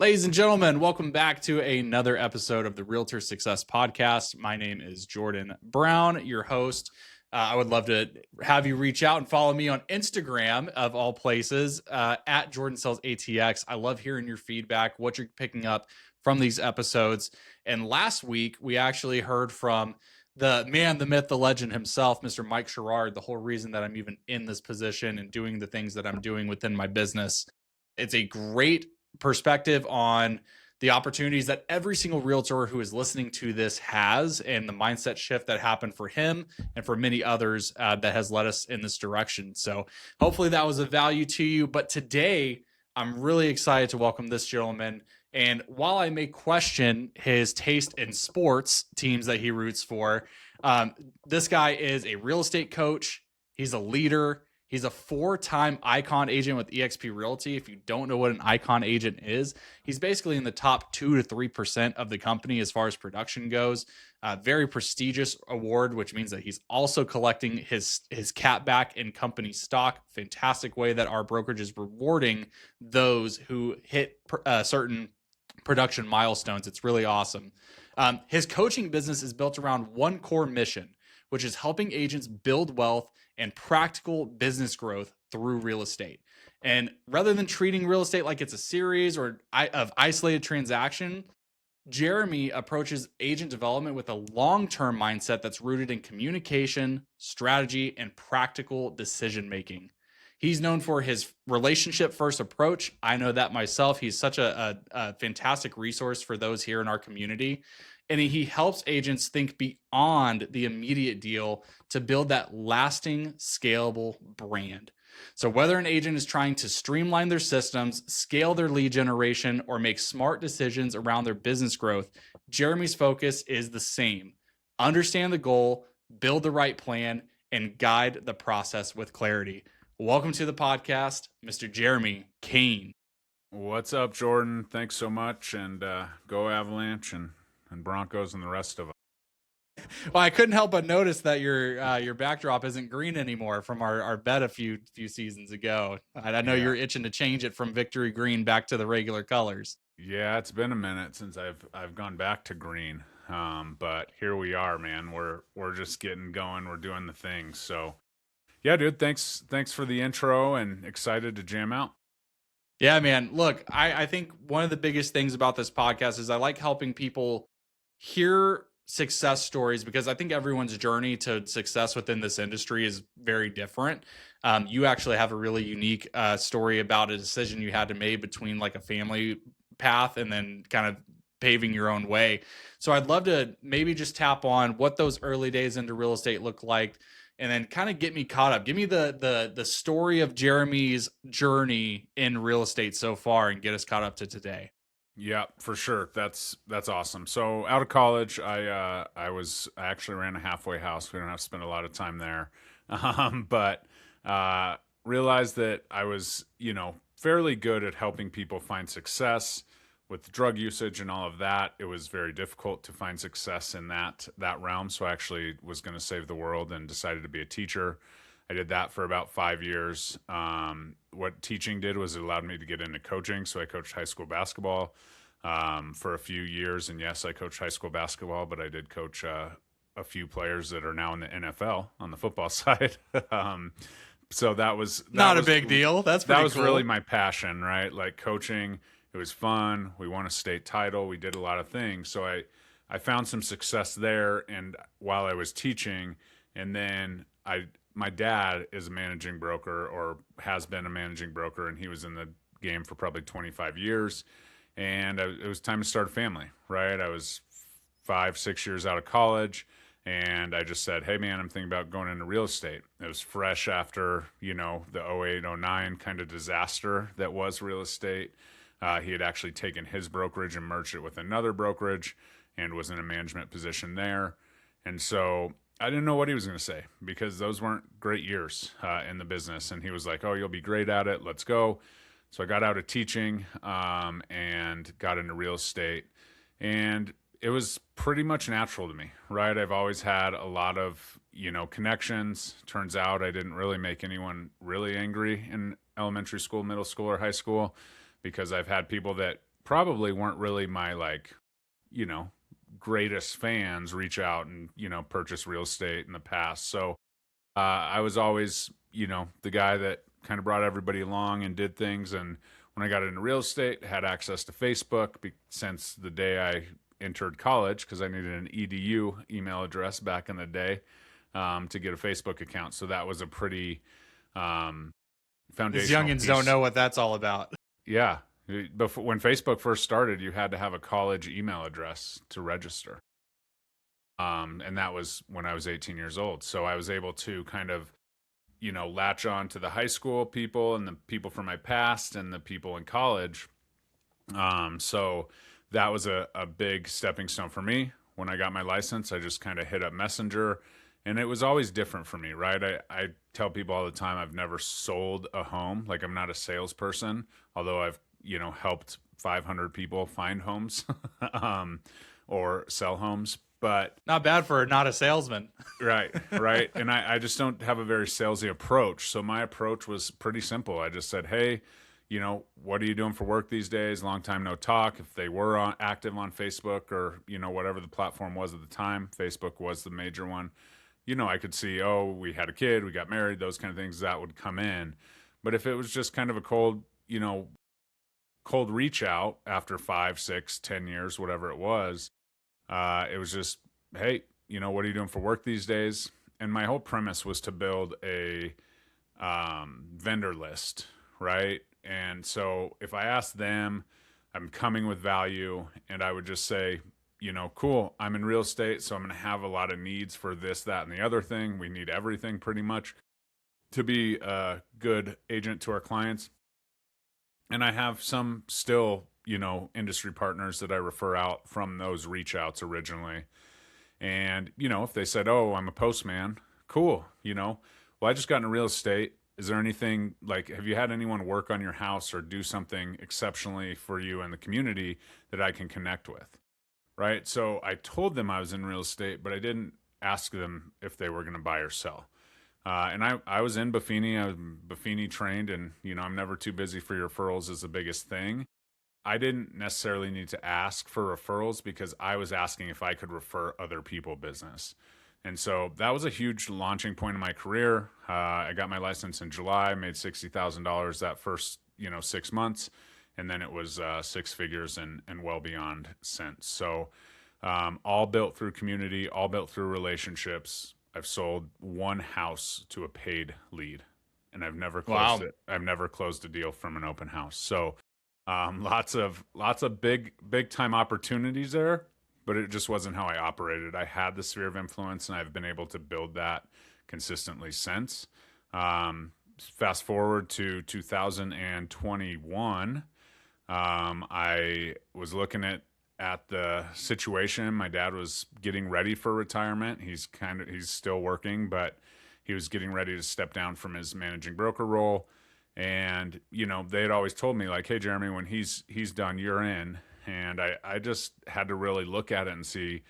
Ladies and gentlemen, welcome back to another episode of the Realtor Success Podcast. My name is Jordan Brown, your host. I would love to have you reach out and follow me on Instagram, of all places, at Jordan Sells ATX. I love hearing your feedback, what you're picking up from these episodes. And last week, we actually heard from the man, the myth, the legend himself, Mr. Mike Sherrard, the whole reason that I'm even in this position and doing the things that I'm doing within my business. It's a great perspective on the opportunities that every single realtor who is listening to this has, and the mindset shift that happened for him and for many others that has led us in this direction. So hopefully that was of value to you. But today, I'm really excited to welcome this gentleman. And while I may question his taste in sports teams that he roots for, this guy is a real estate coach. He's a leader. He's a 4-time Icon agent with eXp Realty. If you don't know what an Icon agent is, he's basically in the top 2 to 3% of the company as far as production goes. Very prestigious award, which means that he's also collecting his cap back in company stock. Fantastic way that our brokerage is rewarding those who hit certain production milestones. It's really awesome. His coaching business is built around one core mission, which is helping agents build wealth and practical business growth through real estate. And rather than treating real estate like it's a series of isolated transaction, Jeremy approaches agent development with a long-term mindset that's rooted in communication, strategy, and practical decision-making. He's known for his relationship-first approach. I know that myself. He's such a fantastic resource for those here in our community. And he helps agents think beyond the immediate deal to build that lasting, scalable brand. So whether an agent is trying to streamline their systems, scale their lead generation, or make smart decisions around their business growth, Jeremy's focus is the same. Understand the goal, build the right plan, and guide the process with clarity. Welcome to the podcast, Mr. Jeremy Kane. What's up, Jordan? Thanks so much, and go Avalanche and Broncos and the rest of them. Well, I couldn't help but notice that your backdrop isn't green anymore from our bet a few seasons ago. I know you're itching to change it from victory green back to the regular colors. Yeah, it's been a minute since I've gone back to green, but here we are, man. We're just getting going. We're doing the things. So, yeah, dude. Thanks for the intro, and excited to jam out. Yeah, man. Look, I think one of the biggest things about this podcast is I like helping people hear success stories, because I think everyone's journey to success within this industry is very different. You actually have a really unique story about a decision you had to make between like a family path and then kind of paving your own way. So I'd love to maybe just tap on what those early days into real estate look like, and then kind of get me caught up. Give me the story of Jeremy's journey in real estate so far and get us caught up to today. Yeah, for sure. That's awesome. So out of college, I actually ran a halfway house. We don't have to spend a lot of time there, but realized that I was fairly good at helping people find success with drug usage and all of that. It was very difficult to find success in that realm. So I actually was going to save the world and decided to be a teacher. I did that for about 5 years. What teaching did was it allowed me to get into coaching. So I coached high school basketball for a few years. And yes, I coached high school basketball, but I did coach a few players that are now in the NFL on the football side. So that was not a big deal. That was cool. Really my passion, right? Like coaching, it was fun. We won a state title. We did a lot of things. So I found some success there. And while I was teaching, and then my dad is a managing broker, or has been a managing broker, and he was in the game for probably 25 years. And it was time to start a family, right? I was 5-6 years out of college, and I just said, hey, man, I'm thinking about going into real estate. It was fresh after, the 08, 09 kind of disaster that was real estate. He had actually taken his brokerage and merged it with another brokerage and was in a management position there. And so I didn't know what he was going to say, because those weren't great years in the business. And he was like, oh, you'll be great at it. Let's go. So I got out of teaching and got into real estate. And it was pretty much natural to me, right? I've always had a lot of, connections. Turns out I didn't really make anyone really angry in elementary school, middle school, or high school, because I've had people that probably weren't really my like, you know, greatest fans reach out and, you know, purchase real estate in the past. So I was always, you know, the guy that kind of brought everybody along and did things. And when I got into real estate, had access to Facebook since the day I entered college, because I needed an EDU email address back in the day to get a Facebook account. So that was a pretty foundational These youngins piece. don't know what that's all about. Yeah. Before, when Facebook first started, you had to have a college email address to register. And that was when I was 18 years old. So I was able to kind of, you know, latch on to the high school people and the people from my past and the people in college. So that was a big stepping stone for me. When I got my license, I just kind of hit up Messenger, and it was always different for me, right? I tell people all the time, I've never sold a home. Like, I'm not a salesperson, although I've, you know, helped 500 people find homes or sell homes. But not bad for not a salesman. Right. And I just don't have a very salesy approach. So my approach was pretty simple. I just said, hey, you know, what are you doing for work these days? Long time no talk. If they were active on Facebook or, you know, whatever the platform was at the time, Facebook was the major one. You know, I could see, oh, we had a kid, we got married, those kind of things that would come in. But if it was just kind of a cold reach out after 5, 6, 10 years, whatever it was just, hey, you know, what are you doing for work these days? And my whole premise was to build a vendor list, right? And so if I asked them, I'm coming with value, and I would just say, you know, cool, I'm in real estate, so I'm going to have a lot of needs for this, that, and the other thing. We need everything pretty much to be a good agent to our clients. And I have some still, you know, industry partners that I refer out from those reach outs originally. And, you know, if they said, oh, I'm a postman, cool. You know, well, I just got into real estate. Is there anything, like, have you had anyone work on your house or do something exceptionally for you in the community that I can connect with? Right. So I told them I was in real estate, but I didn't ask them if they were going to buy or sell. And I was in Buffini. I was Buffini trained, and, you know, I'm never too busy for your referrals is the biggest thing. I didn't necessarily need to ask for referrals because I was asking if I could refer other people business. And so that was a huge launching point in my career. I got my license in July, made $60,000 that first, 6 months. And then it was 6 figures and well beyond since. So all built through community, all built through relationships. I've sold one house to a paid lead, and I've never closed it. I've never closed a deal from an open house. So lots of big time opportunities there, but it just wasn't how I operated. I had the sphere of influence, and I've been able to build that consistently since. Fast forward to 2021. I was looking at the situation. My dad was getting ready for retirement. He's still working, but he was getting ready to step down from his managing broker role. And, they had always told me, like, hey, Jeremy, when he's done, you're in. And I just had to really look at it and see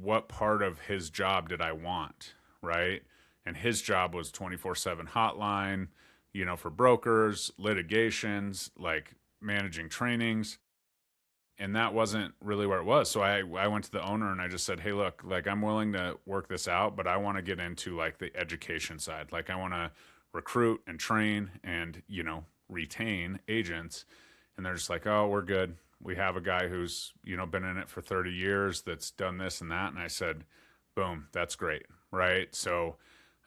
what part of his job did I want, right? And his job was 24/7 hotline, for brokers, litigations, like managing trainings. And that wasn't really where it was. So I went to the owner and I just said, hey, look, like, I'm willing to work this out, but I want to get into like the education side. Like, I want to recruit and train and, retain agents. And they're just like, oh, we're good. We have a guy who's, been in it for 30 years that's done this and that. And I said, boom, that's great. Right. So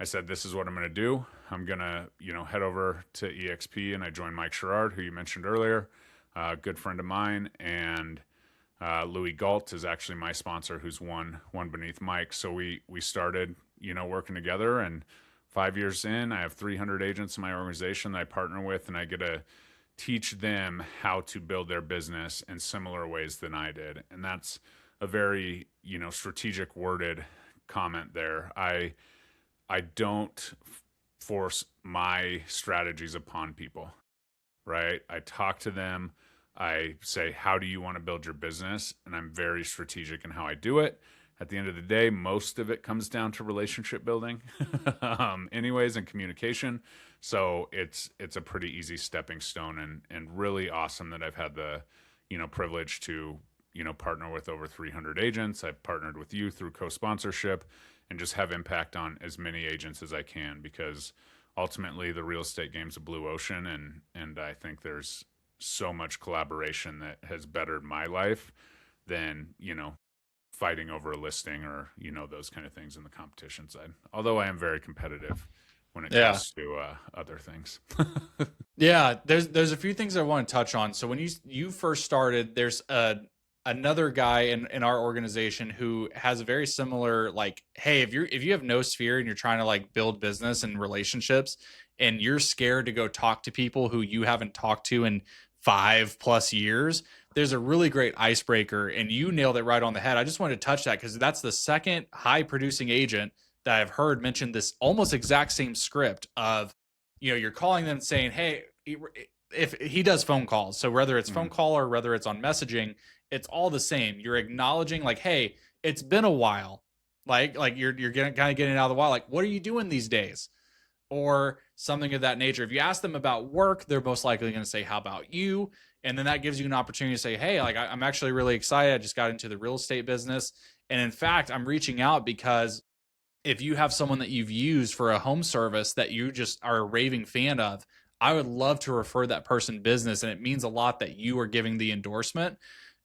I said, this is what I'm going to do. I'm going to, head over to EXP, and I joined Mike Sherrard, who you mentioned earlier, a good friend of mine. And Louis Galt is actually my sponsor, who's one beneath Mike. So we started, working together, and 5 years in, I have 300 agents in my organization that I partner with, and I get to teach them how to build their business in similar ways than I did. And that's a very, strategic worded comment there. I don't force my strategies upon people, right? I talk to them. I say, how do you want to build your business? And I'm very strategic in how I do it. At the end of the day, most of it comes down to relationship building anyways, and communication. So it's a pretty easy stepping stone, and really awesome that I've had the, privileged to, partner with over 300 agents. I've partnered with you through co-sponsorship and just have impact on as many agents as I can, because ultimately the real estate game's a blue ocean. And I think there's so much collaboration that has bettered my life than, fighting over a listing or, those kind of things in the competition side. Although I am very competitive when it comes to other things. Yeah, there's a few things I want to touch on. So when you first started, there's another guy in our organization who has a very similar, like, hey, if you have no sphere and you're trying to like build business and relationships and you're scared to go talk to people who you haven't talked to in 5+ years, there's a really great icebreaker, and you nailed it right on the head. I just wanted to touch that because that's the second high producing agent that I've heard mention this almost exact same script of, you're calling them saying, hey, if he does phone calls, so whether it's phone call or whether it's on messaging, it's all the same. You're acknowledging like, hey, it's been a while. Like you're getting kind of getting out of the wild. Like, what are you doing these days? Or something of that nature. If you ask them about work, they're most likely going to say, how about you? And then that gives you an opportunity to say, hey, like I'm actually really excited. I just got into the real estate business. And in fact, I'm reaching out because if you have someone that you've used for a home service that you just are a raving fan of, I would love to refer that person business. And it means a lot that you are giving the endorsement.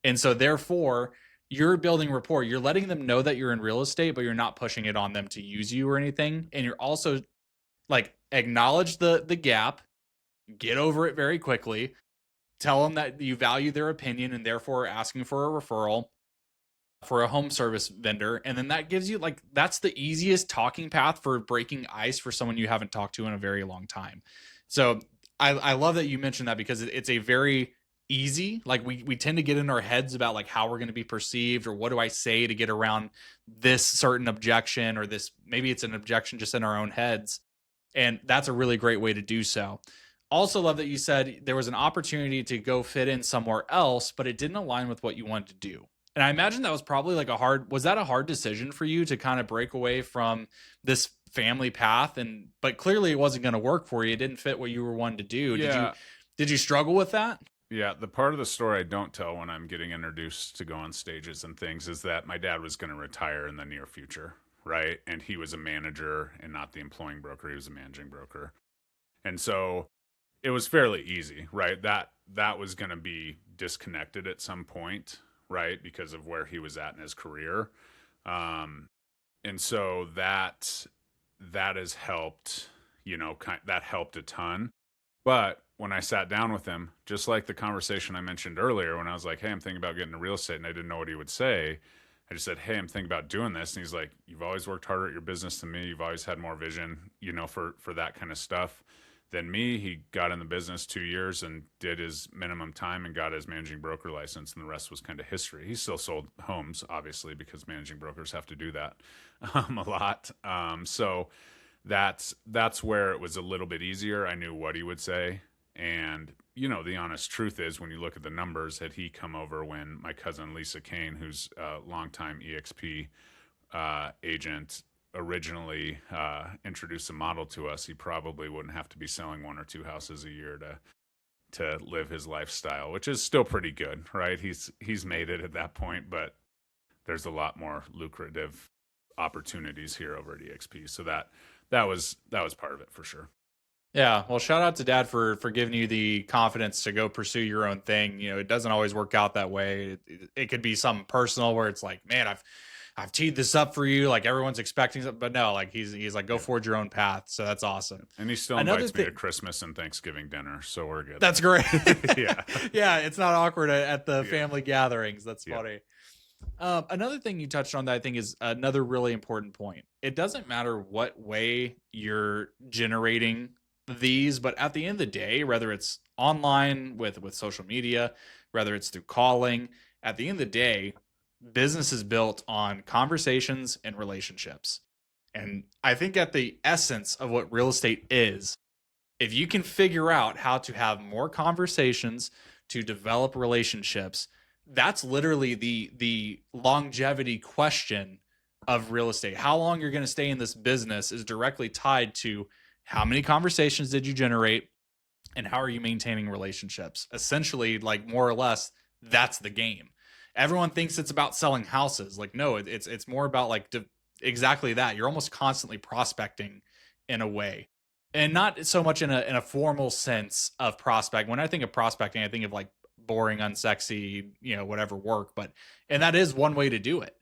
And so therefore, you're building rapport. You're letting them know that you're in real estate, but you're not pushing it on them to use you or anything. And you're also like, acknowledge the gap, get over it very quickly, tell them that you value their opinion and therefore asking for a referral for a home service vendor. And then that gives you like, that's the easiest talking path for breaking ice for someone you haven't talked to in a very long time. So I love that you mentioned that, because it's a very easy, like we tend to get in our heads about like how we're going to be perceived, or what do I say to get around this certain objection, or this, maybe it's an objection just in our own heads. And that's a really great way to do so. Also love that you said there was an opportunity to go fit in somewhere else, but it didn't align with what you wanted to do. And I imagine that was probably like was that a hard decision for you to kind of break away from this family path? But clearly it wasn't going to work for you. It didn't fit what you were wanting to do. Yeah. Did you struggle with that? Yeah. The part of the story I don't tell when I'm getting introduced to go on stages and things is that my dad was going to retire in the near future. Right. And he was a manager and not the employing broker. He was a managing broker. And so it was fairly easy, right? That was going to be disconnected at some point, right? Because of where he was at in his career. And so that has helped, that helped a ton. But when I sat down with him, just like the conversation I mentioned earlier, when I was like, hey, I'm thinking about getting into real estate, and I didn't know what he would say, I just said, hey, I'm thinking about doing this. And he's like, you've always worked harder at your business than me. You've always had more vision, for that kind of stuff than me. He got in the business 2 years and did his minimum time and got his managing broker license. And the rest was kind of history. He still sold homes, obviously, because managing brokers have to do that a lot. So that's where it was a little bit easier. I knew what he would say. And, the honest truth is, when you look at the numbers, had he come over when my cousin Lisa Kane, who's a longtime EXP agent, originally introduced the model to us, he probably wouldn't have to be selling 1 or 2 houses a year to live his lifestyle, which is still pretty good, right? He's made it at that point, but there's a lot more lucrative opportunities here over at EXP. So that was part of it for sure. Yeah. Well, shout out to Dad for giving you the confidence to go pursue your own thing. It doesn't always work out that way. It could be something personal where it's like, man, I've teed this up for you. Like everyone's expecting something, but no, like he's like, go forge your own path. So that's awesome. And he still invites me to Christmas and Thanksgiving dinner. So we're good. That's great. Yeah. Yeah. It's not awkward at the family gatherings. That's funny. Another thing you touched on that I think is another really important point. It doesn't matter what way you're generating these, but at the end of the day, whether it's online with social media, whether it's through calling, at the end of the day, business is built on conversations and relationships. And I think at the essence of what real estate is, if you can figure out how to have more conversations to develop relationships, that's literally the longevity question of real estate. How long you're going to stay in this business is directly tied to how many conversations did you generate and how are you maintaining relationships? Essentially, like more or less, that's the game. Everyone thinks it's about selling houses. Like, no, it's more about like exactly that. You're almost constantly prospecting in a way, and not so much in a formal sense of prospect. When I think of prospecting, I think of like boring, unsexy, whatever work. But and that is one way to do it.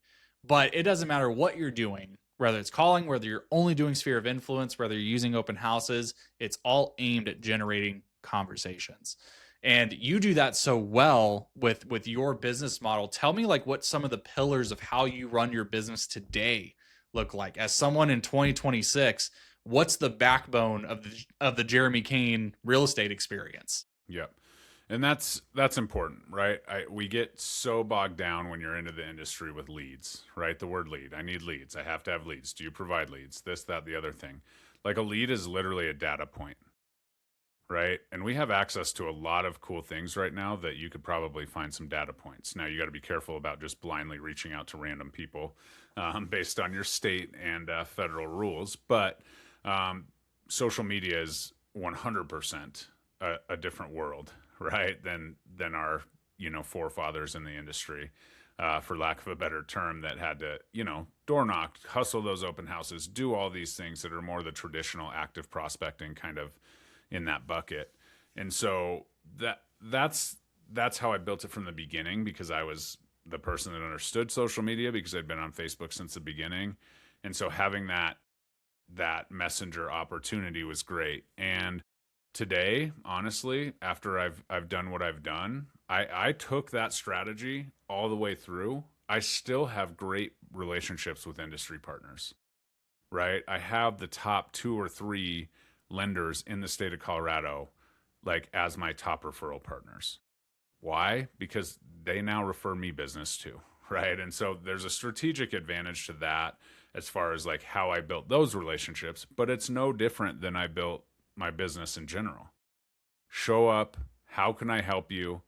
But it doesn't matter what you're doing, whether it's calling, whether you're only doing sphere of influence, whether you're using open houses. It's all aimed at generating conversations. And you do that so well with your business model. Tell me like what some of the pillars of how you run your business today look like. As someone in 2026, what's the backbone of the Jeremy Kane real estate experience? Yep. And that's important, right? We get so bogged down when you're into the industry with leads, right? The word lead. I need leads. I have to have leads. Do you provide leads? This, that, the other thing. Like a lead is literally a data point, right? And we have access to a lot of cool things right now that you could probably find some data points. Now, you got to be careful about just blindly reaching out to random people based on your state and federal rules. But social media is 100% a different world, right? Than our, forefathers in the industry, for lack of a better term, that had to, door knock, hustle those open houses, do all these things that are more the traditional active prospecting kind of in that bucket. And so that's how I built it from the beginning, because I was the person that understood social media because I'd been on Facebook since the beginning. And so having that messenger opportunity was great. And today, honestly, after I've done what I've done, I took that strategy all the way through. I still have great relationships with industry partners, right? I have the top 2 or 3 lenders in the state of Colorado, like as my top referral partners. Why? Because they now refer me business too, right? And so there's a strategic advantage to that as far as like how I built those relationships, but it's no different than I built my business in general. Show up, how can I help you?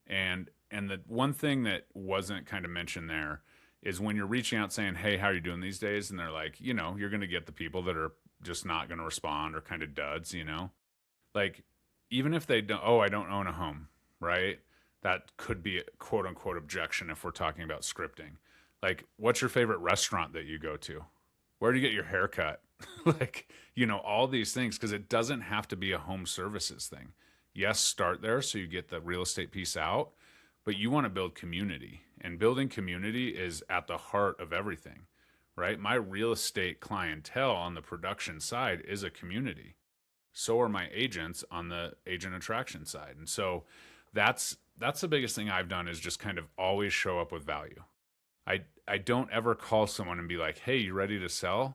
And the one thing that wasn't kind of mentioned there is when you're reaching out saying, hey, how are you doing these days? And they're like, you're going to get the people that are just not going to respond or kind of duds, like even if they don't, I don't own a home, right? That could be a quote unquote objection if we're talking about scripting. Like, what's your favorite restaurant that you go to? Where do you get your hair cut? Like, all these things, because it doesn't have to be a home services thing. Yes, start there so you get the real estate piece out, but you want to build community, and building community is at the heart of everything, right? My real estate clientele on the production side is a community. So are my agents on the agent attraction side. And so that's the biggest thing I've done, is just kind of always show up with value. I don't ever call someone and be like, hey, you ready to sell?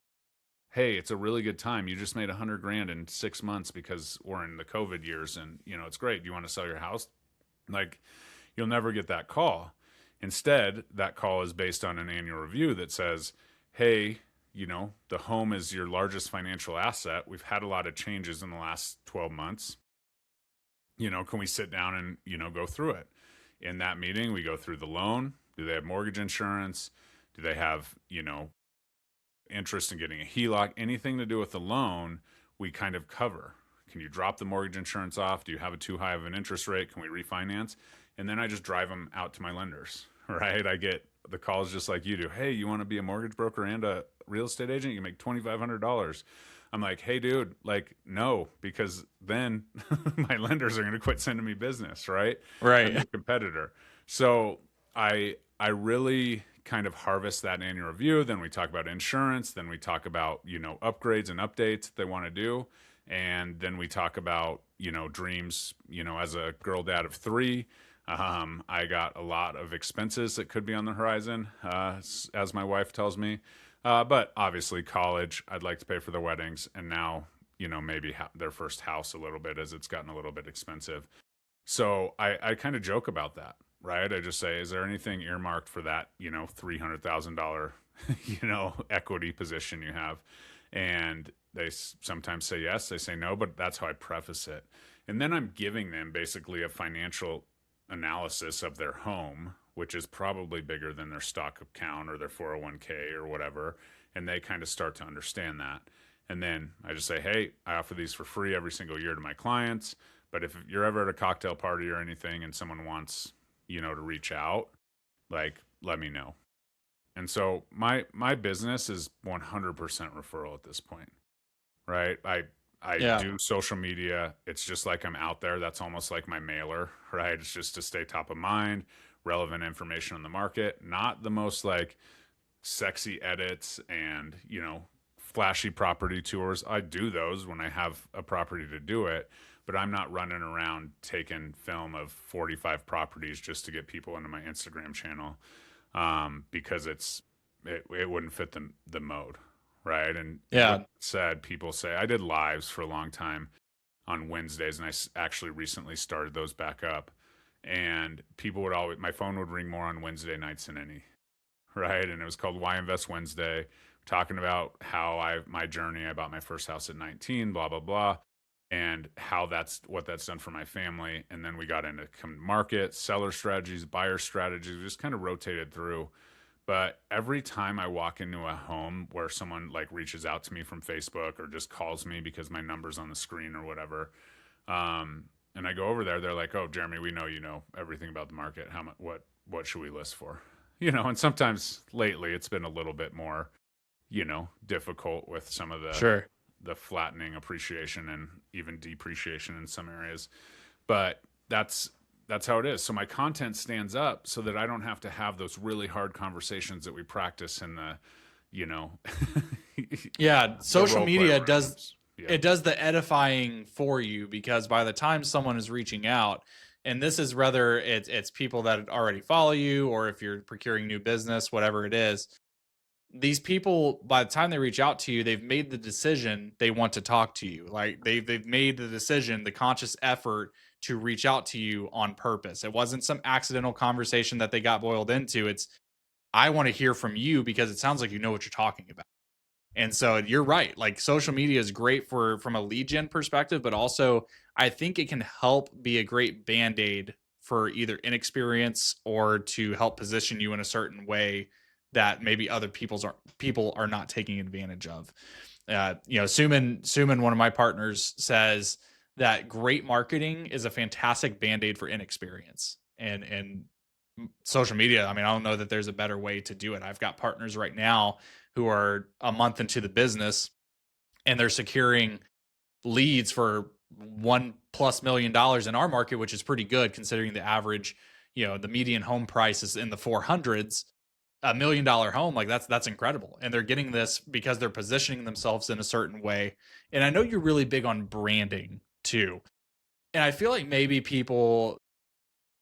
Hey, it's a really good time. You just made $100,000 in 6 months because we're in the COVID years and, it's great. Do you want to sell your house? Like, you'll never get that call. Instead, that call is based on an annual review that says, hey, the home is your largest financial asset. We've had a lot of changes in the last 12 months. Can we sit down and, go through it? In that meeting, we go through the loan. Do they have mortgage insurance? Do they have, interest in getting a HELOC? Anything to do with the loan, we kind of cover. Can you drop the mortgage insurance off? Do you have a too high of an interest rate? Can we refinance? And then I just drive them out to my lenders, right? I get the calls just like you do. Hey, you want to be a mortgage broker and a real estate agent? You make $2,500. I'm like, hey, dude, like, no, because then my lenders are going to quit sending me business, right? Right. I'm a competitor. So I really kind of harvest that annual review. Then we talk about insurance. Then we talk about, upgrades and updates that they want to do. And then we talk about, dreams, as a girl dad of 3, I got a lot of expenses that could be on the horizon, as my wife tells me. But obviously college, I'd like to pay for their weddings. And now, maybe their first house a little bit, as it's gotten a little bit expensive. So I kind of joke about that, right? I just say, is there anything earmarked for that, $300,000, equity position you have? And they sometimes say yes, they say no, but that's how I preface it. And then I'm giving them basically a financial analysis of their home, which is probably bigger than their stock account or their 401k or whatever. And they kind of start to understand that. And then I just say, hey, I offer these for free every single year to my clients. But if you're ever at a cocktail party or anything and someone wants, to reach out, like, let me know. And so my business is 100% referral at this point, right? I Yeah. do social media. It's just like I'm out there. That's almost like my mailer, right? It's just to stay top of mind, relevant information on the market, not the most like sexy edits and, flashy property tours. I do those when I have a property to do it, but I'm not running around taking film of 45 properties just to get people into my Instagram channel, because it wouldn't fit the mode, right? And with Yeah. that said, people say I did lives for a long time on Wednesdays, and actually recently started those back up. And people would always, my phone would ring more on Wednesday nights than any, right? And it was called Why Invest Wednesday, talking about how my journey. I bought my first house at 19, blah blah blah, and how what that's done for my family. And then we got into market, seller strategies, buyer strategies. We just kind of rotated through. But every time I walk into a home where someone like reaches out to me from Facebook or just calls me because my number's on the screen or whatever, and I go over there, they're like, "Oh, Jeremy, we know you know everything about the market. How much? What should we list for?" And sometimes lately it's been a little bit more, difficult with some of Sure. the flattening appreciation and even depreciation in some areas. But that's how it is. So my content stands up so that I don't have to have those really hard conversations that we practice in the, you know, Yeah. the Social role play media does rooms. Yeah. it does the edifying for you, because by the time someone is reaching out, and this is whether it's people that already follow you or if you're procuring new business, whatever it is, these people, by the time they reach out to you, they've made the decision they want to talk to you. Like they've made the decision, the conscious effort to reach out to you on purpose. It wasn't some accidental conversation that they got boiled into. It's, I want to hear from you because it sounds like you know what you're talking about. And so you're right. Like social media is great for from a lead gen perspective, but also I think it can help be a great band-aid for either inexperience or to help position you in a certain way that maybe other people are not taking advantage of. Suman, one of my partners, says that great marketing is a fantastic band-aid for inexperience. And social media, I mean, I don't know that there's a better way to do it. I've got partners right now who are a month into the business and they're securing leads for $1+ million in our market, which is pretty good considering the average, the median home price is in the 400s. $1 million home, like that's incredible. And they're getting this because they're positioning themselves in a certain way. And I know you're really big on branding too. And I feel like maybe people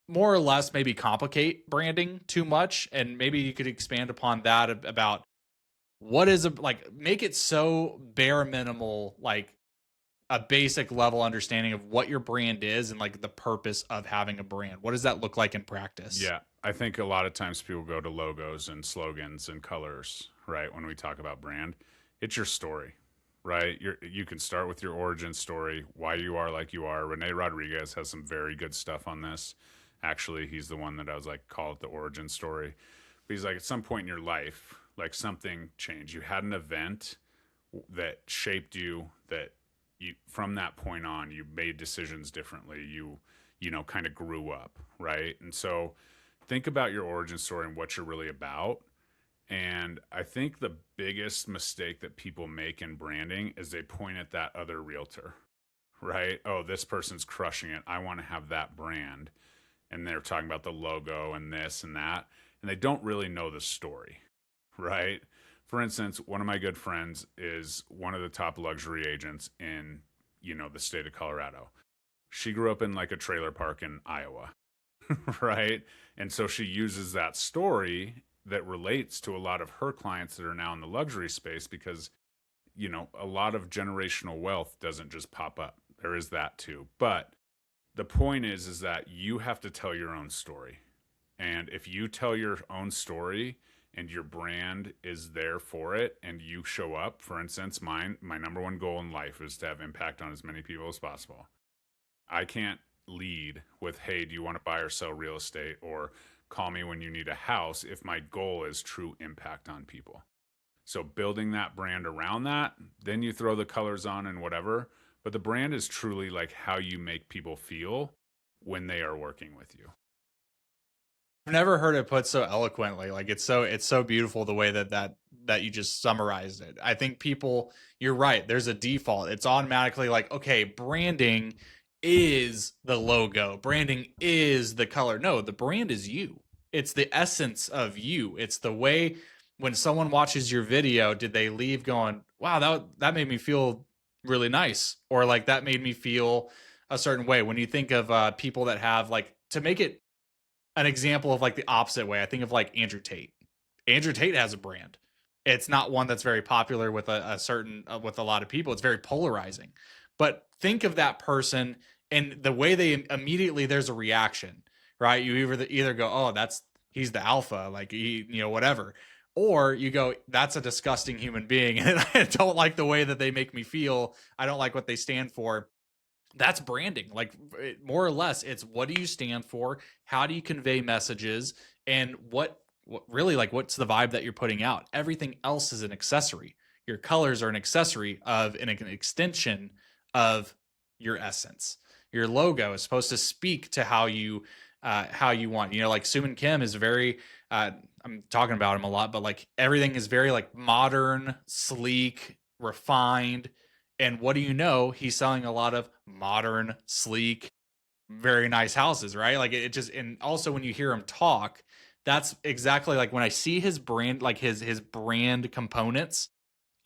more or less maybe complicate branding too much. And maybe you could expand upon that about what is like make it so bare minimal, like a basic level understanding of what your brand is and like the purpose of having a brand. What does that look like in practice? Yeah. I think a lot of times people go to logos and slogans and colors, right? When we talk about brand, it's your story, right? You can start with your origin story, why you are like you are. Rene Rodriguez has some very good stuff on this. Actually, he's the one that I was like, call it the origin story. But he's like, at some point in your life, like something changed. You had an event that shaped you, that you, from that point on, you made decisions differently. You kind of grew up, right? And so think about your origin story and what you're really about. And I think the biggest mistake that people make in branding is they point at that other realtor, right? Oh, this person's crushing it. I want to have that brand. And they're talking about the logo and this and that. And they don't really know the story, right? For instance, one of my good friends is one of the top luxury agents in, the state of Colorado. She grew up in like a trailer park in Iowa, right? And so she uses that story that relates to a lot of her clients that are now in the luxury space because, a lot of generational wealth doesn't just pop up. There is that too. But the point is that you have to tell your own story. And if you tell your own story and your brand is there for it and you show up, for instance, my number one goal in life is to have impact on as many people as possible. I can't lead with, hey, do you want to buy or sell real estate, or call me when you need a house, if my goal is true impact on people. So building that brand around that, then you throw the colors on and whatever. But the brand is truly like how you make people feel when they are working with you. I've never heard it put so eloquently. Like it's so beautiful the way that you just summarized it. I think people, you're right. There's a default. It's automatically like, okay, branding is the logo. Branding is the color. No, the brand is you. It's the essence of you. It's the way when someone watches your video, did they leave going, "Wow, that made me feel really nice," or like that made me feel a certain way. When you think of people that have like, to make it an example of like the opposite way, I think of like Andrew Tate. Andrew Tate has a brand. It's not one that's very popular with a certain with a lot of people. It's very polarizing. But think of that person and the way they immediately, there's a reaction, right? You either go, "Oh, that's he's the alpha," like he, whatever. Or you go, "That's a disgusting human being and I don't like the way that they make me feel. I don't like what they stand for." That's branding. Like more or less, it's what do you stand for? How do you convey messages? And what really, like, what's the vibe that you're putting out? Everything else is an accessory. Your colors are an accessory of an extension of your essence. Your logo is supposed to speak to how you want. Like Suman Kim is very I'm talking about him a lot, but like everything is very like modern, sleek, refined. And what do you know? He's selling a lot of modern, sleek, very nice houses, right? Like it just, and also when you hear him talk, that's exactly like when I see his brand, like his brand components,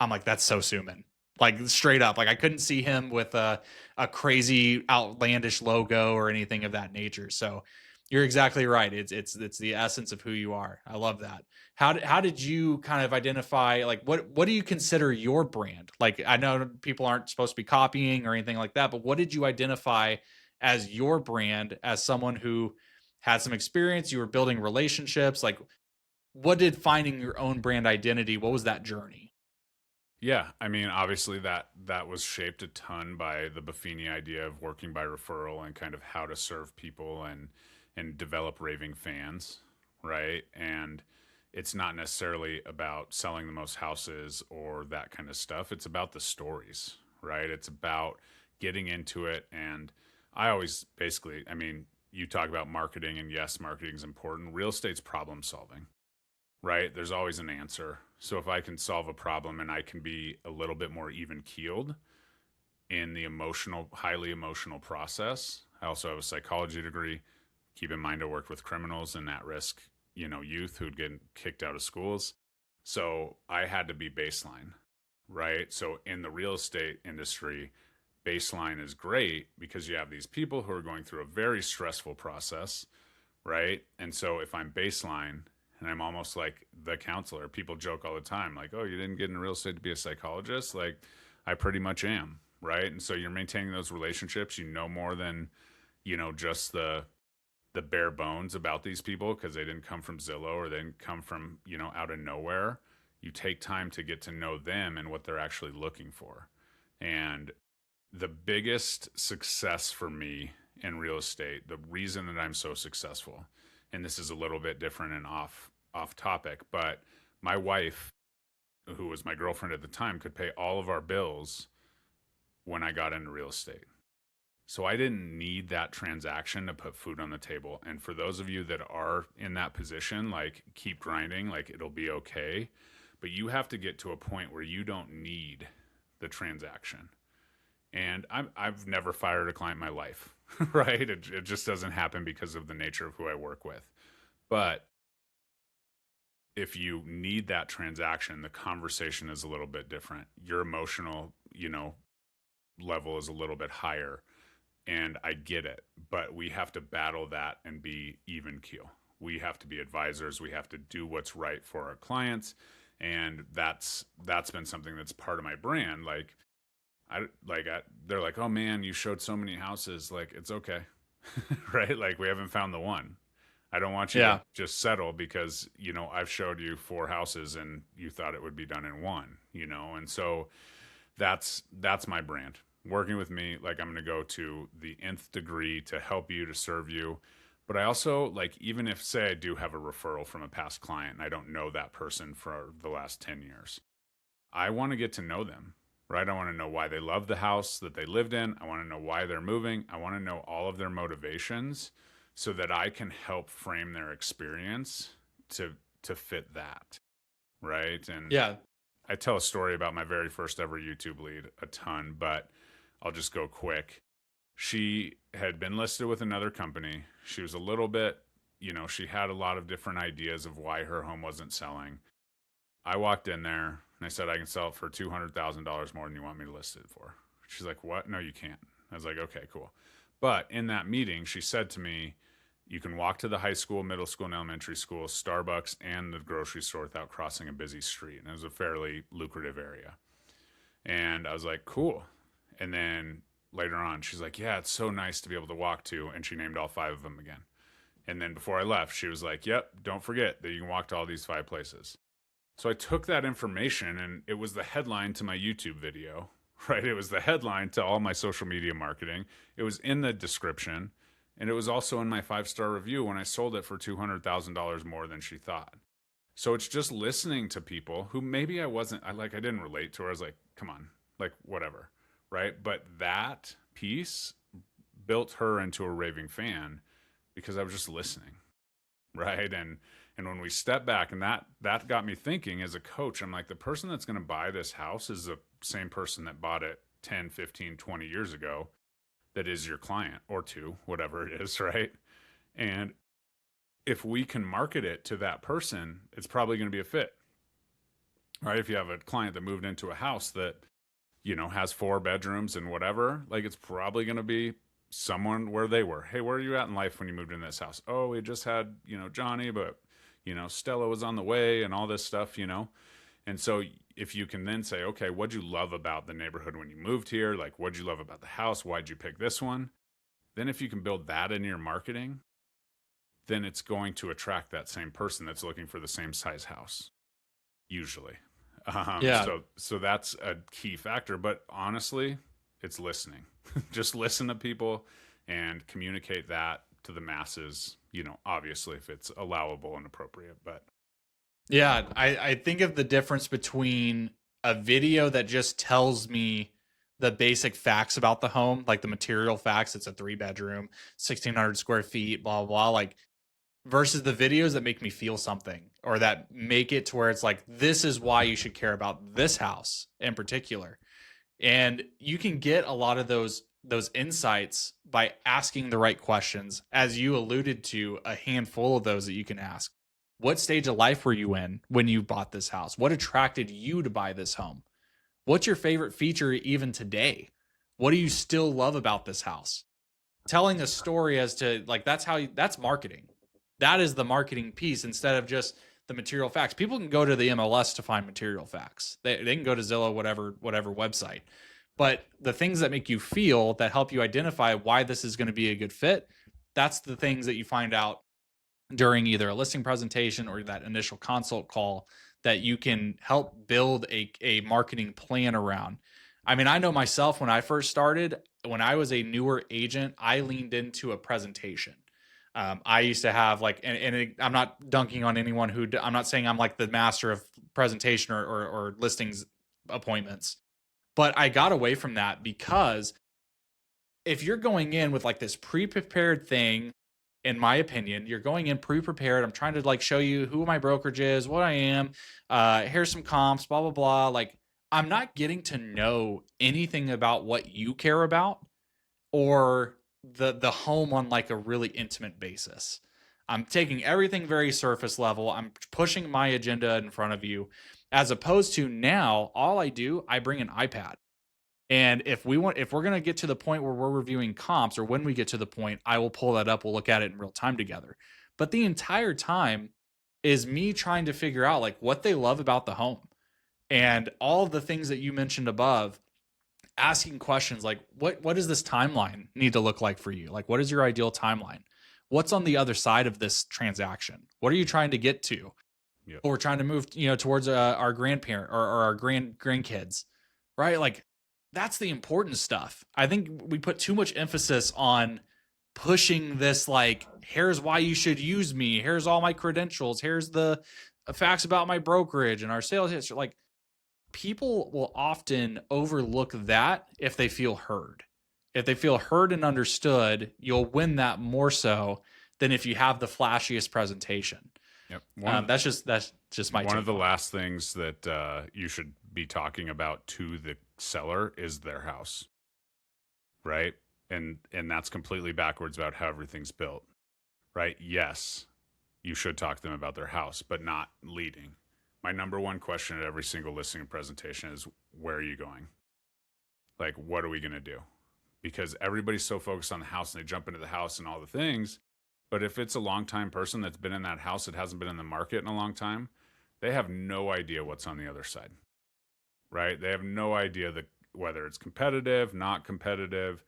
I'm like, that's so Suman. Like straight up. Like I couldn't see him with a crazy outlandish logo or anything of that nature. So you're exactly right. It's the essence of who you are. I love that. How did you kind of identify, like what do you consider your brand? Like I know people aren't supposed to be copying or anything like that, but what did you identify as your brand, as someone who had some experience, you were building relationships? Like what did finding your own brand identity, what was that journey? Yeah, I mean, obviously that was shaped a ton by the Buffini idea of working by referral and kind of how to serve people and develop raving fans, right? And it's not necessarily about selling the most houses or that kind of stuff. It's about the stories, right? It's about getting into it. And I always basically, I mean, you talk about marketing, and yes, marketing is important. Real estate's problem solving, right? There's always an answer. So if I can solve a problem and I can be a little bit more even keeled in the emotional, highly emotional process. I also have a psychology degree. Keep in mind, I worked with criminals and at risk, youth who'd get kicked out of schools. So I had to be baseline, right? So in the real estate industry, baseline is great because you have these people who are going through a very stressful process, right? And so if I'm baseline, and I'm almost like the counselor. People joke all the time, like, "Oh, you didn't get into real estate to be a psychologist?" Like, I pretty much am, right? And so you're maintaining those relationships. You know more than, just the bare bones about these people because they didn't come from Zillow or they didn't come from, out of nowhere. You take time to get to know them and what they're actually looking for. And the biggest success for me in real estate, the reason that I'm so successful, and this is a little bit different and off topic, but my wife, who was my girlfriend at the time, could pay all of our bills when I got into real estate. So I didn't need that transaction to put food on the table. And for those of you that are in that position, like keep grinding, like it'll be okay. But you have to get to a point where you don't need the transaction. And I've never fired a client in my life, right? It just doesn't happen because of the nature of who I work with. But if you need that transaction, the conversation is a little bit different. Your emotional, level is a little bit higher. And I get it, but we have to battle that and be even keel. We have to be advisors. We have to do what's right for our clients. And that's been something that's part of my brand. They're like, "Oh man, you showed so many houses." Like, it's okay. Right? Like, we haven't found the one. I don't want you Yeah. to just settle because, I've showed you 4 houses and you thought it would be done in one, And so that's my brand. Working with me, like, I'm going to go to the nth degree to help you, to serve you. But I also, like, even if, say, I do have a referral from a past client and I don't know that person for the last 10 years, I want to get to know them, right? I want to know why they love the house that they lived in. I want to know why they're moving. I want to know all of their motivations so that I can help frame their experience to fit that, right? And Yeah. I tell a story about my very first ever YouTube lead a ton, but I'll just go quick. She had been listed with another company. She was a little bit, she had a lot of different ideas of why her home wasn't selling. I walked in there and I said, I can sell it for $200,000 more than you want me to list it for. She's like, what? No, you can't. I was like, okay, cool. But in that meeting, she said to me, you can walk to the high school, middle school, and elementary school, Starbucks, and the grocery store without crossing a busy street. And it was a fairly lucrative area. And I was like, cool. And then later on, she's like, yeah, it's so nice to be able to walk to. And she named all 5 of them again. And then before I left, she was like, yep, don't forget that you can walk to all these 5 places. So I took that information, and it was the headline to my YouTube video, right? It was the headline to all my social media marketing. It was in the description, and it was also in my 5-star review when I sold it for $200,000 more than she thought. So it's just listening to people who maybe I didn't relate to her. I was like, come on, like whatever, right? But that piece built her into a raving fan because I was just listening, right? And when we step back, and that got me thinking as a coach, I'm like, the person that's going to buy this house is the same person that bought it 10, 15, 20 years ago that is your client, or 2, whatever it is, right? And if we can market it to that person, it's probably going to be a fit, right? If you have a client that moved into a house that, has 4 bedrooms and whatever, like it's probably going to be someone where they were. Hey, where are you at in life when you moved in this house? Oh, we just had, Johnny, but Stella was on the way and all this stuff, And so if you can then say, okay, what'd you love about the neighborhood when you moved here? Like, what'd you love about the house? Why'd you pick this one? Then if you can build that into your marketing, then it's going to attract that same person that's looking for the same size house, usually. Yeah. So that's a key factor. But honestly, it's listening. Just listen to people and communicate that to the masses, obviously if it's allowable and appropriate. But Yeah, I think of the difference between a video that just tells me the basic facts about the home, like the material facts. It's a 3-bedroom, 1,600 square feet, blah, blah, blah, like, versus the videos that make me feel something, or that make it to where it's like, this is why you should care about this house in particular. And you can get a lot of those insights by asking the right questions. As you alluded to, a handful of those that you can ask. What stage of life were you in when you bought this house? What attracted you to buy this home? What's your favorite feature even today? What do you still love about this house? Telling a story as to, like, that's marketing. That is the marketing piece, instead of just the material facts. People can go to the MLS to find material facts. They can go to Zillow, whatever website. But the things that make you feel, that help you identify why this is going to be a good fit, that's the things that you find out during either a listing presentation or that initial consult call, that you can help build a marketing plan around. I mean, I know myself, when I first started, when I was a newer agent, I leaned into a presentation. I used to have I'm not dunking on anyone I'm not saying I'm like the master of presentation or listings appointments, but I got away from that, because if you're going in with like this pre-prepared thing, in my opinion, you're going in pre-prepared. I'm trying to like show you who my brokerage is, what I am. Here's some comps, blah, blah, blah. Like, I'm not getting to know anything about what you care about, or the home on like a really intimate basis. I'm taking everything very surface level. I'm pushing my agenda in front of you, as opposed to now, all I do, I bring an iPad. And if we're going to get to the point where we're reviewing comps, or when we get to the point, I will pull that up. We'll look at it in real time together. But the entire time is me trying to figure out like what they love about the home, and all of the things that you mentioned above. Asking questions like, what does this timeline need to look like for you? Like, what is your ideal timeline? What's on the other side of this transaction? What are you trying to get to? Yep. Or we're trying to move, towards our grandparent or our grandkids, right? Like, that's the important stuff. I think we put too much emphasis on pushing this, like, here's why you should use me. Here's all my credentials. Here's the facts about my brokerage and our sales history. Like, people will often overlook that if they feel heard. If they feel heard and understood, you'll win that more so than if you have the flashiest presentation. Yep. That's just my one take of the on it. last things that you should be talking about to the seller is their house, right? And that's completely backwards about how everything's built, right? Yes, you should talk to them about their house, but not leading. My number one question at every single listing and presentation is, where are you going? Like, what are we going to do? Because everybody's so focused on the house and they jump into the house and all the things. But if it's a long-time person that's been in that house that hasn't been in the market in a long time, they have no idea what's on the other side, right? They have no idea that whether it's competitive, not competitive,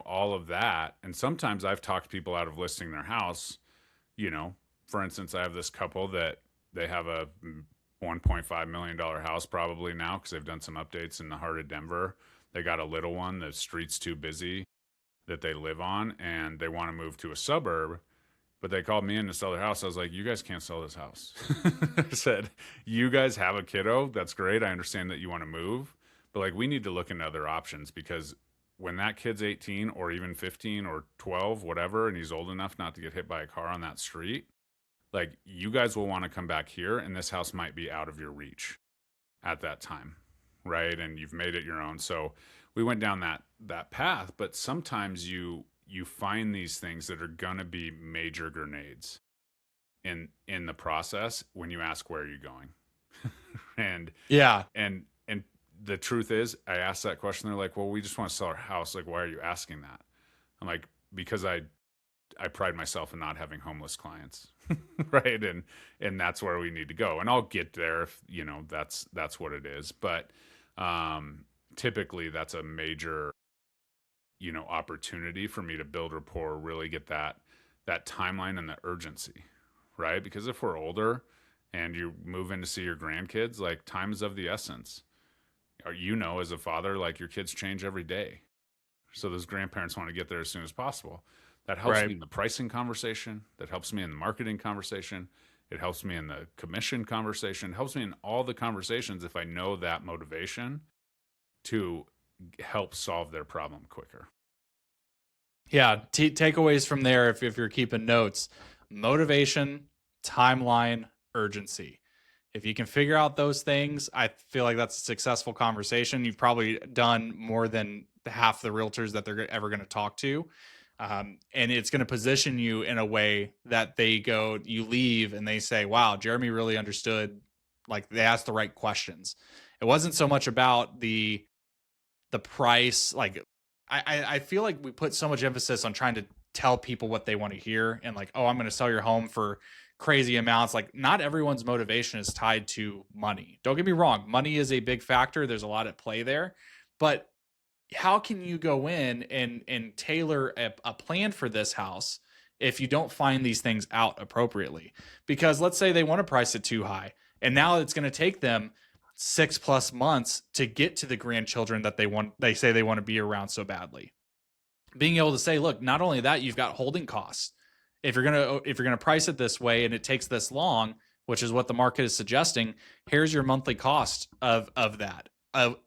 all of that. And sometimes I've talked people out of listing their house. For instance, I have this couple that they have a $1.5 million house probably now because they've done some updates in the heart of Denver. They got a little one, the street's too busy that they live on, and they want to move to a suburb, but they called me in to sell their house. I was like, you guys can't sell this house. I said, you guys have a kiddo. That's great. I understand that you want to move, but like, we need to look into other options, because when that kid's 18 or even 15 or 12, whatever, and he's old enough not to get hit by a car on that street, like, you guys will want to come back here, and this house might be out of your reach at that time, right? And you've made it your own. So we went down that path, but sometimes you find these things that are going to be major grenades in the process when you ask, where are you going? and the truth is, I asked that question. They're like, well, we just want to sell our house. Like, why are you asking that? I'm like, because I pride myself in not having homeless clients. Right. And that's where we need to go. And I'll get there if, that's what it is. But typically that's a major, opportunity for me to build rapport, really get that timeline and the urgency, right? Because if we're older and you move in to see your grandkids, like, time is of the essence. Or, as a father, like, your kids change every day. So those grandparents want to get there as soon as possible. That helps me in the pricing conversation. That helps me in the marketing conversation. It helps me in the commission conversation. It helps me in all the conversations if I know that motivation to help solve their problem quicker. Yeah. Takeaways from there, if you're keeping notes: motivation, timeline, urgency. If you can figure out those things, I feel like that's a successful conversation. You've probably done more than half the realtors that they're ever going to talk to. And it's going to position you in a way that you leave and they say, wow, Jeremy really understood. Like, they asked the right questions. It wasn't so much about the price. Like, I feel like we put so much emphasis on trying to tell people what they want to hear, and like, oh, I'm going to sell your home for crazy amounts. Like, not everyone's motivation is tied to money. Don't get me wrong. Money is a big factor. There's a lot at play there, but how can you go in and tailor a plan for this house if you don't find these things out appropriately? Because let's say they want to price it too high, and now it's going to take them 6+ months to get to the grandchildren that they say they want to be around so badly. Being able to say, look, not only that, you've got holding costs. If you're gonna price it this way and it takes this long, which is what the market is suggesting, here's your monthly cost of that.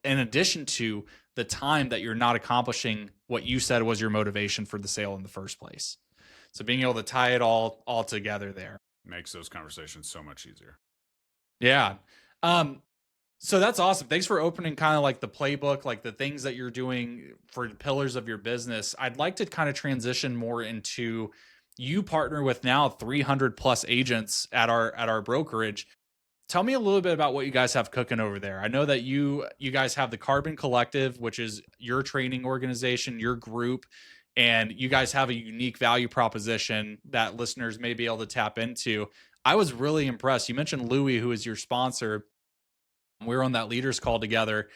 In addition to the time that you're not accomplishing what you said was your motivation for the sale in the first place. So being able to tie it all together there makes those conversations so much easier. Yeah. So that's awesome. Thanks for opening kind of like the playbook, like the things that you're doing for the pillars of your business. I'd like to kind of transition more into, you partner with now 300+ agents at our brokerage. Tell me a little bit about what you guys have cooking over there. I know that you guys have the Carbon Collective, which is your training organization, your group, and you guys have a unique value proposition that listeners may be able to tap into. I was really impressed. You mentioned Louie, who is your sponsor. We were on that leaders call together,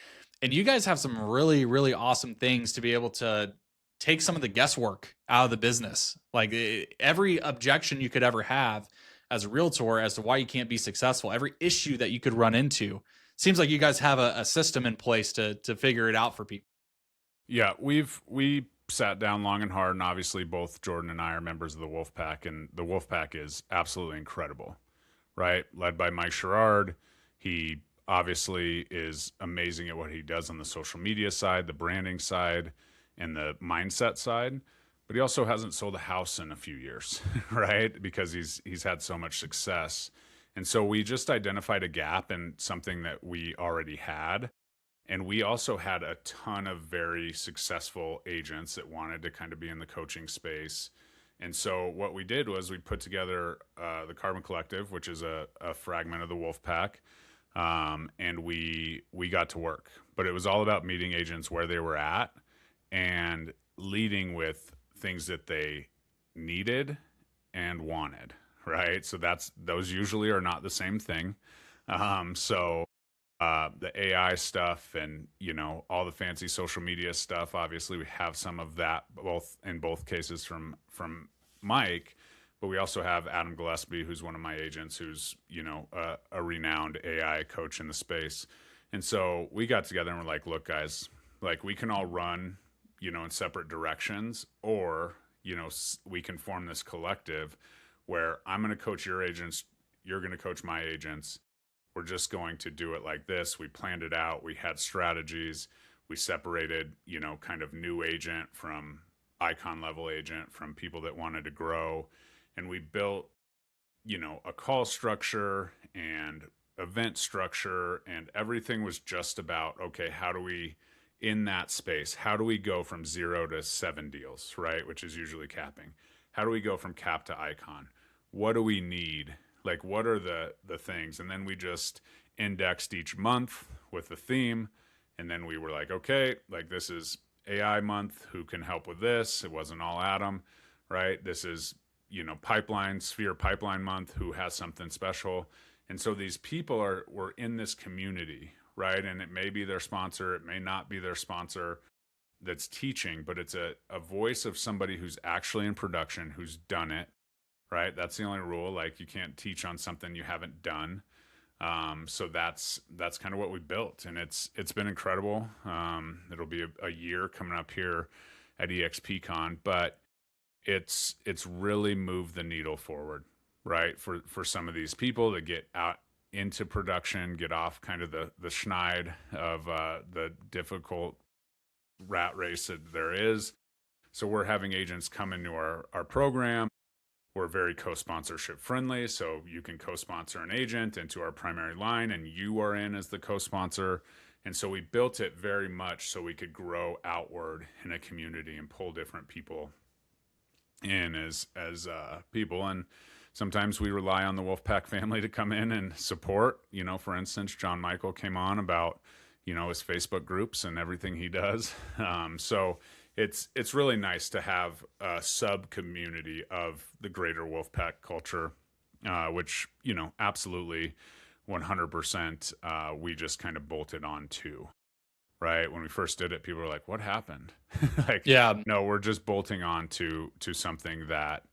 and you guys have some really, really awesome things to be able to take some of the guesswork out of the business. Like, every objection you could ever have as a realtor as to why you can't be successful, every issue that you could run into, seems like you guys have a system in place to figure it out for people. Yeah, we sat down long and hard, and obviously both Jordan and I are members of the Wolfpack, and the Wolfpack is absolutely incredible, right? Led by Mike Sherrard. He obviously is amazing at what he does on the social media side, the branding side, and the mindset side. but he also hasn't sold a house in a few years, right? Because he's had so much success. And so we just identified a gap in something that we already had. And we also had a ton of very successful agents that wanted to kind of be in the coaching space. And so what we did was we put together the Carbon Collective, which is a fragment of the Wolf Pack, and we got to work. But it was all about meeting agents where they were at and leading with things that they needed and wanted, right? So those usually are not the same thing. So the AI stuff and, all the fancy social media stuff, obviously we have some of that in both cases from Mike, but we also have Adam Gillespie, who's one of my agents, who's, a renowned AI coach in the space. And so we got together and we're like, look, guys, like we can all run, in separate directions, or, we can form this collective where I'm going to coach your agents, you're going to coach my agents. We're just going to do it like this. We planned it out. We had strategies. We separated, kind of new agent from icon level agent, from people that wanted to grow. And we built, a call structure and event structure, and everything was just about, okay, how do we, in that space, how do we go from 0 to 7 deals, right? Which is usually capping. How do we go from cap to icon? What do we need? Like, what are the things? And then we just indexed each month with the theme. And then we were like, okay, like this is AI month. Who can help with this? It wasn't all Adam, right? This is, Sphere pipeline month. Who has something special? And so these people were in this community, right? And it may be their sponsor. It may not be their sponsor that's teaching, but it's a voice of somebody who's actually in production, who's done it. Right. That's the only rule. Like you can't teach on something you haven't done. So that's kind of what we built, and it's been incredible. It'll be a year coming up here at EXPCon, but it's really moved the needle forward, right? For some of these people to get out into production, get off kind of the schneid of the difficult rat race that there is. So we're having agents come into our program. We're very co-sponsorship friendly, so you can co-sponsor an agent into our primary line, and you are in as the co-sponsor. And so we built it very much so we could grow outward in a community and pull different people in as people. And sometimes we rely on the Wolfpack family to come in and support. For instance, John Michael came on about his Facebook groups and everything he does. So it's really nice to have a sub community of the greater Wolfpack culture, which, absolutely 100%, we just kind of bolted on to, right? When we first did it, people were like, what happened? Like, Yeah. no, we're just bolting on to something that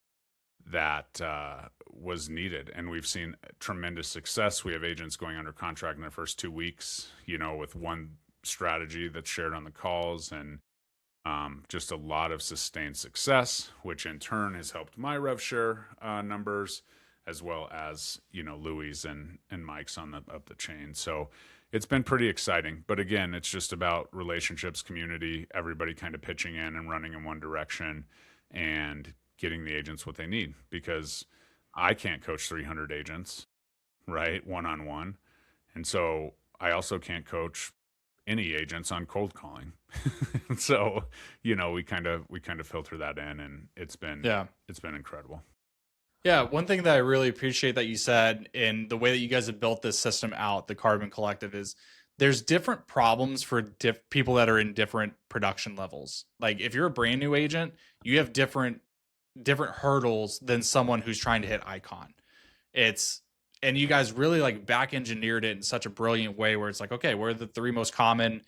was needed. And we've seen tremendous success. We have agents going under contract in their first 2 weeks, with one strategy that's shared on the calls, and just a lot of sustained success, which in turn has helped my rev share numbers, as well as, Louis and Mike's up the chain. So it's been pretty exciting. But again, it's just about relationships, community, everybody kind of pitching in and running in one direction and getting the agents what they need, because I can't coach 300 agents, right, one-on-one. And so I also can't coach any agents on cold calling. So, we kind of filter that in, and it's been incredible. Yeah, one thing that I really appreciate that you said, in the way that you guys have built this system out, the Carbon Collective, is there's different problems for people that are in different production levels. Like if you're a brand new agent, you have different hurdles than someone who's trying to hit icon. And you guys really like back engineered it in such a brilliant way where it's like, okay, what are the 3 most common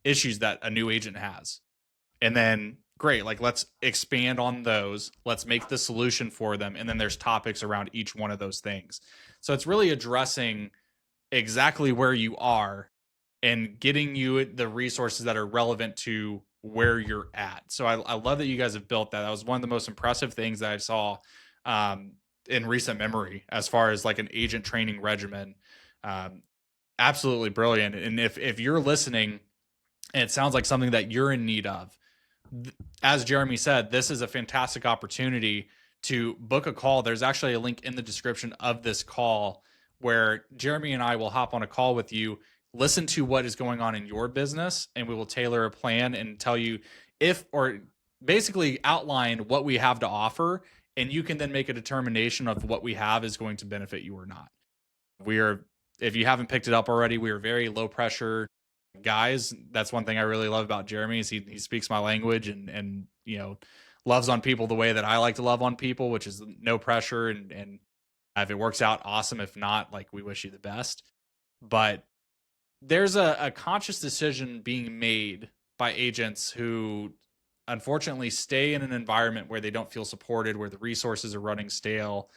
issues that a new agent has? And then great, like let's expand on those. Let's make the solution for them. And then there's topics around each one of those things. So it's really addressing exactly where you are and getting you the resources that are relevant to where you're at. So I love that you guys have built that. That was one of the most impressive things that I saw in recent memory, as far as like an agent training regimen. Absolutely brilliant. And if you're listening and it sounds like something that you're in need of, as Jeremy said, this is a fantastic opportunity to book a call. There's actually a link in the description of this call where Jeremy and I will hop on a call with you, listen to what is going on in your business, and we will tailor a plan and tell you if, or basically outline what we have to offer. And you can then make a determination of what we have is going to benefit you or not. We are, if you haven't picked it up already, we are very low pressure guys. That's one thing I really love about Jeremy is he speaks my language and loves on people the way that I like to love on people, which is no pressure. And if it works out, awesome. If not, like, we wish you the best. But there's a conscious decision being made by agents who unfortunately stay in an environment where they don't feel supported, where the resources are running stale.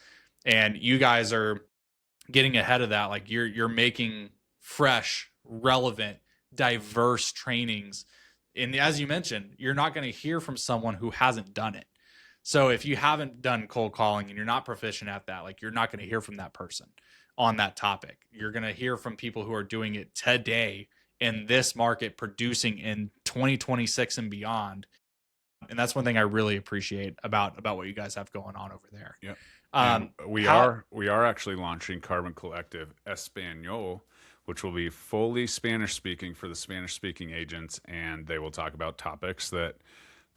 And you guys are getting ahead of that. Like, you're making fresh, relevant, diverse trainings. And as you mentioned, you're not going to hear from someone who hasn't done it. So if you haven't done cold calling and you're not proficient at that, like, you're not going to hear from that person on that topic. You're going to hear from people who are doing it today in this market, producing in 2026 and beyond. And that's one thing I really appreciate about what you guys have going on over there. Yeah. We are actually launching Carbon Collective Espanol, which will be fully Spanish speaking for the Spanish speaking agents, and they will talk about topics that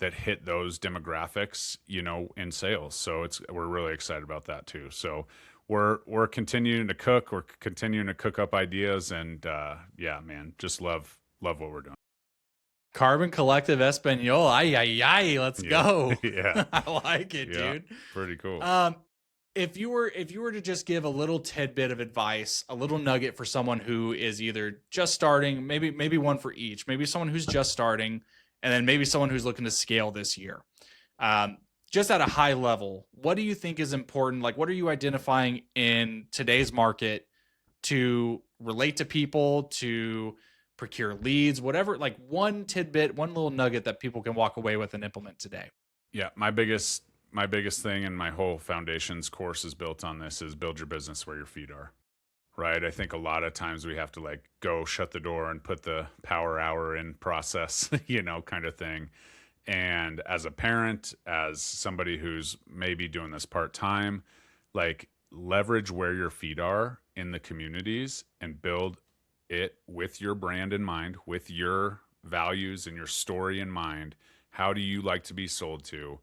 hit those demographics, in sales. So we're really excited about that too. So we're continuing to cook. We're continuing to cook up ideas, and yeah, man, just love what we're doing. Carbon Collective Espanol. Ay, let's go. Yeah. I like it, Yeah, dude. pretty cool. If you were to just give a little tidbit of advice, a little nugget for someone who is either just starting, maybe one for each, maybe someone who's just starting, and then maybe someone who's looking to scale this year. Just at a high level, what do you think is important? Like, what are you identifying in today's market to relate to people, to procure leads, whatever, like one tidbit, one little nugget that people can walk away with and implement today? Yeah, my biggest thing, and my whole foundations course is built on this, is build your business where your feet are. Right? I think a lot of times we have to like go shut the door and put the power hour in process, kind of thing. And as a parent, as somebody who's maybe doing this part-time, like, leverage where your feet are in the communities and build it with your brand in mind, with your values and your story in mind. How do you like to be sold to?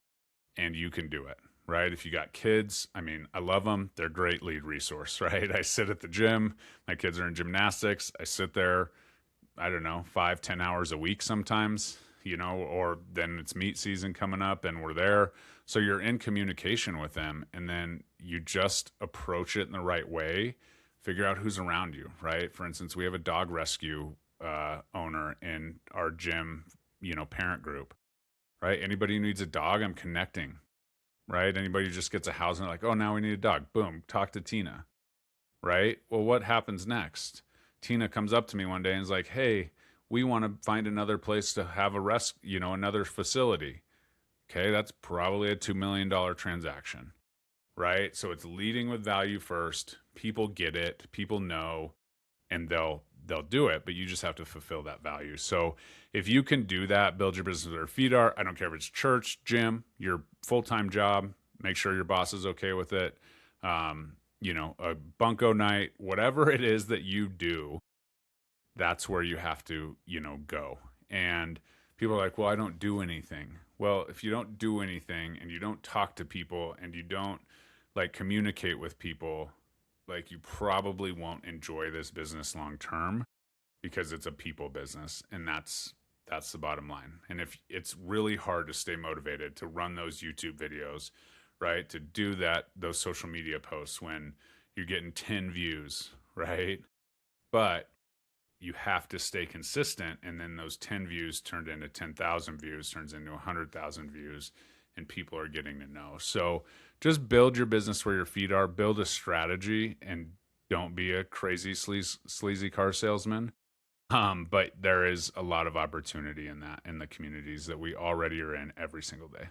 And you can do it, right? If you got kids, I mean, I love them. They're a great lead resource, right? I sit at the gym. My kids are in gymnastics. I sit there, I don't know, 5-10 hours a week sometimes, or then it's meet season coming up and we're there. So you're in communication with them, and then you just approach it in the right way. Figure out who's around you, right? For instance, we have a dog rescue owner in our gym, parent group, right? Anybody who needs a dog, I'm connecting, right? Anybody who just gets a house and they're like, oh, now we need a dog. Boom, talk to Tina, right? Well, what happens next? Tina comes up to me one day and is like, hey, we want to find another place to have another facility. Okay, that's probably a $2 million transaction, right? So it's leading with value first. People get it, people know, and they'll do it, but you just have to fulfill that value. So if you can do that, build your business where your feet are. I don't care if it's church, gym, your full-time job, make sure your boss is okay with it. A bunko night, whatever it is that you do, that's where you have to, go. And people are like, well, I don't do anything. Well, if you don't do anything and you don't talk to people and you don't like communicate with people, like, you probably won't enjoy this business long term, because it's a people business, and that's the bottom line. And if it's really hard to stay motivated to run those YouTube videos, right, to do those social media posts when you're getting 10 views, right? But you have to stay consistent, and then those 10 views turned into 10,000 views, turns into 100,000 views, and people are getting to know. So just build your business where your feet are, build a strategy, and don't be a crazy sleazy car salesman. But there is a lot of opportunity in that, in the communities that we already are in every single day.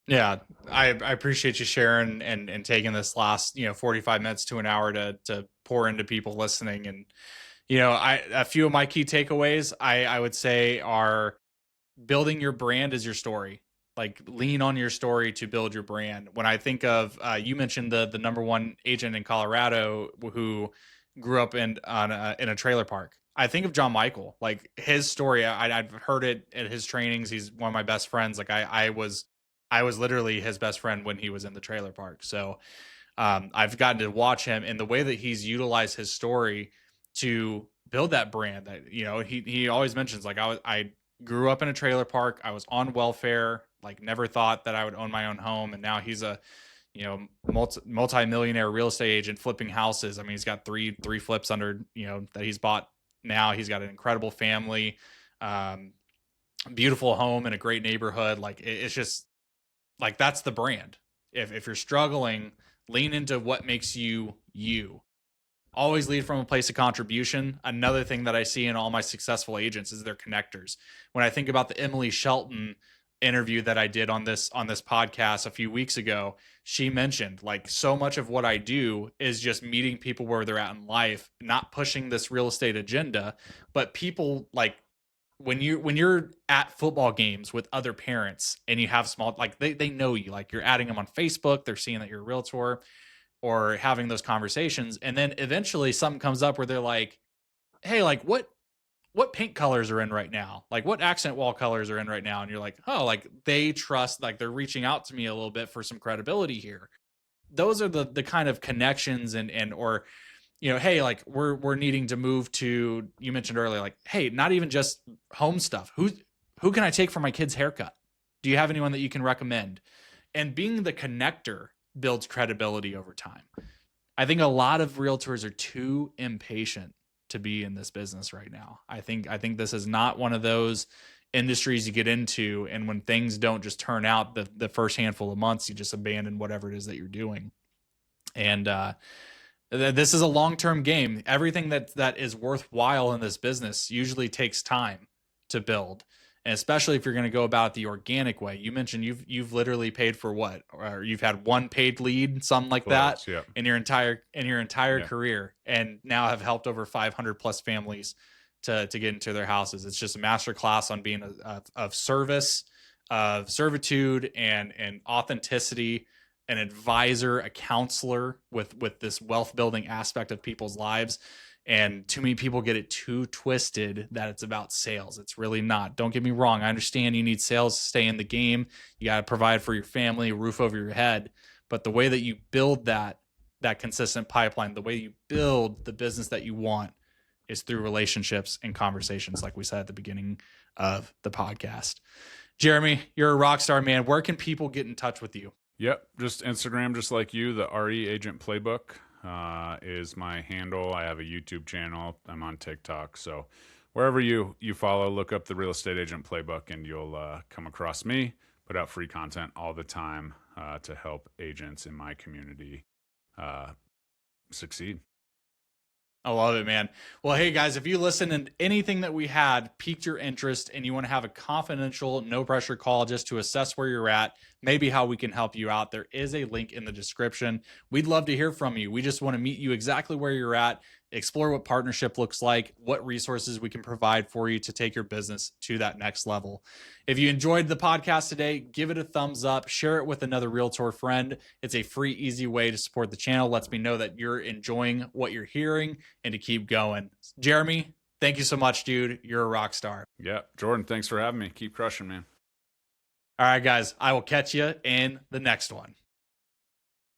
Yeah, I appreciate you sharing and taking this last 45 minutes to an hour to pour into people listening. And a few of my key takeaways I would say are, building your brand is your story. Like lean on your story to build your brand. When I think of, you mentioned the number one agent in Colorado who grew up in a trailer park. I think of John Michael, like his story. I've heard it at his trainings. He's one of my best friends. Like I was literally his best friend when he was in the trailer park. So I've gotten to watch him and the way that he's utilized his story to build that brand. That he always mentions, like I grew up in a trailer park. I was on welfare. Like never thought that I would own my own home, and now he's a multi-millionaire real estate agent flipping houses. I mean, he's got three flips under that he's bought. Now he's got an incredible family, beautiful home in a great neighborhood. Like it's just like that's the brand. If you're struggling, lean into what makes you you. Always lead from a place of contribution. Another thing that I see in all my successful agents is their connectors. When I think about the Emily Shelton interview that I did on this podcast a few weeks ago, she mentioned like so much of what I do is just meeting people where they're at in life, not pushing this real estate agenda, but people like when you're at football games with other parents and you have small, like they know you, like you're adding them on Facebook, they're seeing that you're a realtor or having those conversations. And then eventually something comes up where they're like, hey, like what paint colors are in right now? Like what accent wall colors are in right now? And you're like, oh, like they trust, like they're reaching out to me a little bit for some credibility here. Those are the kind of connections or, hey, like we're needing to move to, you mentioned earlier, like, hey, not even just home stuff. Who can I take for my kid's haircut? Do you have anyone that you can recommend? And being the connector builds credibility over time. I think a lot of realtors are too impatient to be in this business right now. I think this is not one of those industries you get into, and when things don't just turn out the first handful of months, you just abandon whatever it is that you're doing. And this is a long-term game. Everything that is worthwhile in this business usually takes time to build. And especially if you're going to go about it the organic way. You mentioned you've literally paid for what, or you've had one paid lead, something like that, yeah. in your entire career, and now have helped over 500 plus families to get into their houses. It's just a master class on being of service, of servitude, and authenticity, an advisor, a counselor with this wealth building aspect of people's lives. And too many people get it too twisted that it's about sales. It's really not. Don't get me wrong. I understand you need sales to stay in the game. You got to provide for your family, a roof over your head. But the way that you build that consistent pipeline, the way you build the business that you want is through relationships and conversations, like we said at the beginning of the podcast. Jeremy, you're a rock star, man. Where can people get in touch with you? Yep, just Instagram, just like you. The RE Agent Playbook is my handle. I have a YouTube channel. I'm on TikTok. So wherever you follow, look up the Real Estate Agent Playbook, and you'll come across me. Put out free content all the time to help agents in my community succeed. I love it, man. Well, hey guys, if you listen and anything that we had piqued your interest and you want to have a confidential, no pressure call just to assess where you're at, maybe how we can help you out, there is a link in the description. We'd love to hear from you. We just want to meet you exactly where you're at, explore what partnership looks like, what resources we can provide for you to take your business to that next level. If you enjoyed the podcast today, give it a thumbs up, share it with another realtor friend. It's a free, easy way to support the channel. Lets me know that you're enjoying what you're hearing and to keep going. Jeremy, thank you so much, dude. You're a rock star. Yeah, Jordan, thanks for having me. Keep crushing, man. All right, guys, I will catch you in the next one.